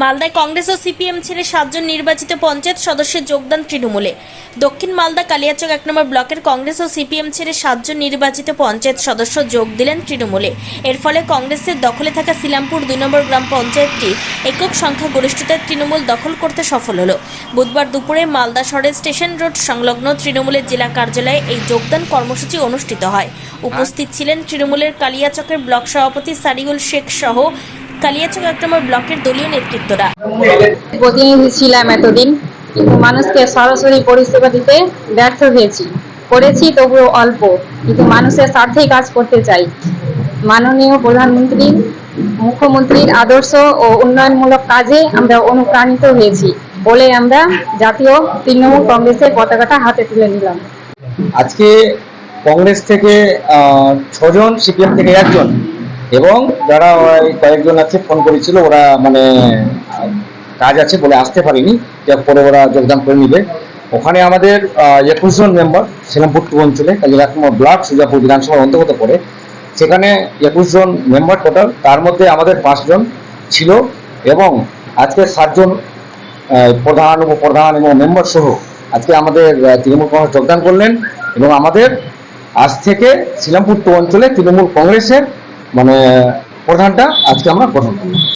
মালদায় কংগ্রেস ও সিপিএম ছেড়ে 7 জন নির্বাচিত পঞ্চায়েত সদস্যের যোগদান তৃণমূলে। দক্ষিণ মালদা কালিয়াচক 1 নম্বর ব্লকের কংগ্রেস ও সিপিএম ছেড়ে 7 জন নির্বাচিত পঞ্চায়েত সদস্য যোগ দিলেন তৃণমূলে। এর ফলে কংগ্রেসের দখলে থাকা শিলামপুর 2 নম্বর গ্রাম পঞ্চায়েতটি একক সংখ্যাগরিষ্ঠতায় তৃণমূল দখল করতে সফল হলো। বুধবার দুপুরে মালদা শহরের স্টেশন রোড সংলগ্ন তৃণমূলের জেলা কার্যালয়ে এই যোগদান কর্মসূচি অনুষ্ঠিত হয়। উপস্থিত ছিলেন তৃণমূলের কালিয়াচকের ব্লক সভাপতি সারিউল শেখ সহ কালিয়াচক 1 নম্বর ব্লকের দলীয় নেতৃত্বরা। প্রতিনিধি ছিলাম এতদিন, কিন্তু মানুষকে সরাসরি পরিষেবা দিতে ব্যর্থ হয়েছি। করেছি তবুও অল্প, কিন্তু মানুষের স্বার্থেই কাজ করতে চাই। মাননীয় প্রধানমন্ত্রী, মুখ্যমন্ত্রীর আদর্শ ও উন্নয়নমূলক কাজে আমরা অনুপ্রাণিত হয়েছি বলে আমরা জাতীয় তৃণমূল কংগ্রেসের পতাকাটা হাতে তুলে নিলাম। আজকে কংগ্রেস থেকে 6 জন, সিপিএম থেকে 1 জন এবং যারা কয়েকজন আছে ফোন করেছিল, ওরা মানে কাজ আছে বলে আসতে পারেনি, পরে ওরা যোগদান করে নিবে। ওখানে আমাদের 21 জন মেম্বার শিলামপুর 2 অঞ্চলে কালিয়াচক ব্লক সুজাপুর বিধানসভার অন্তর্গত পড়ে। সেখানে 21 জন মেম্বার টোটাল, তার মধ্যে আমাদের 5 জন ছিল এবং আজকে 7 জন প্রধান, উপপ্রধান এবং মেম্বার সহ আজকে আমাদের তৃণমূল কংগ্রেস যোগদান করলেন এবং আমাদের আজ থেকে শিলামপুর 2 অঞ্চলে তৃণমূল কংগ্রেসের মানে প্রধানটা আজকে আমরা গঠন করলাম।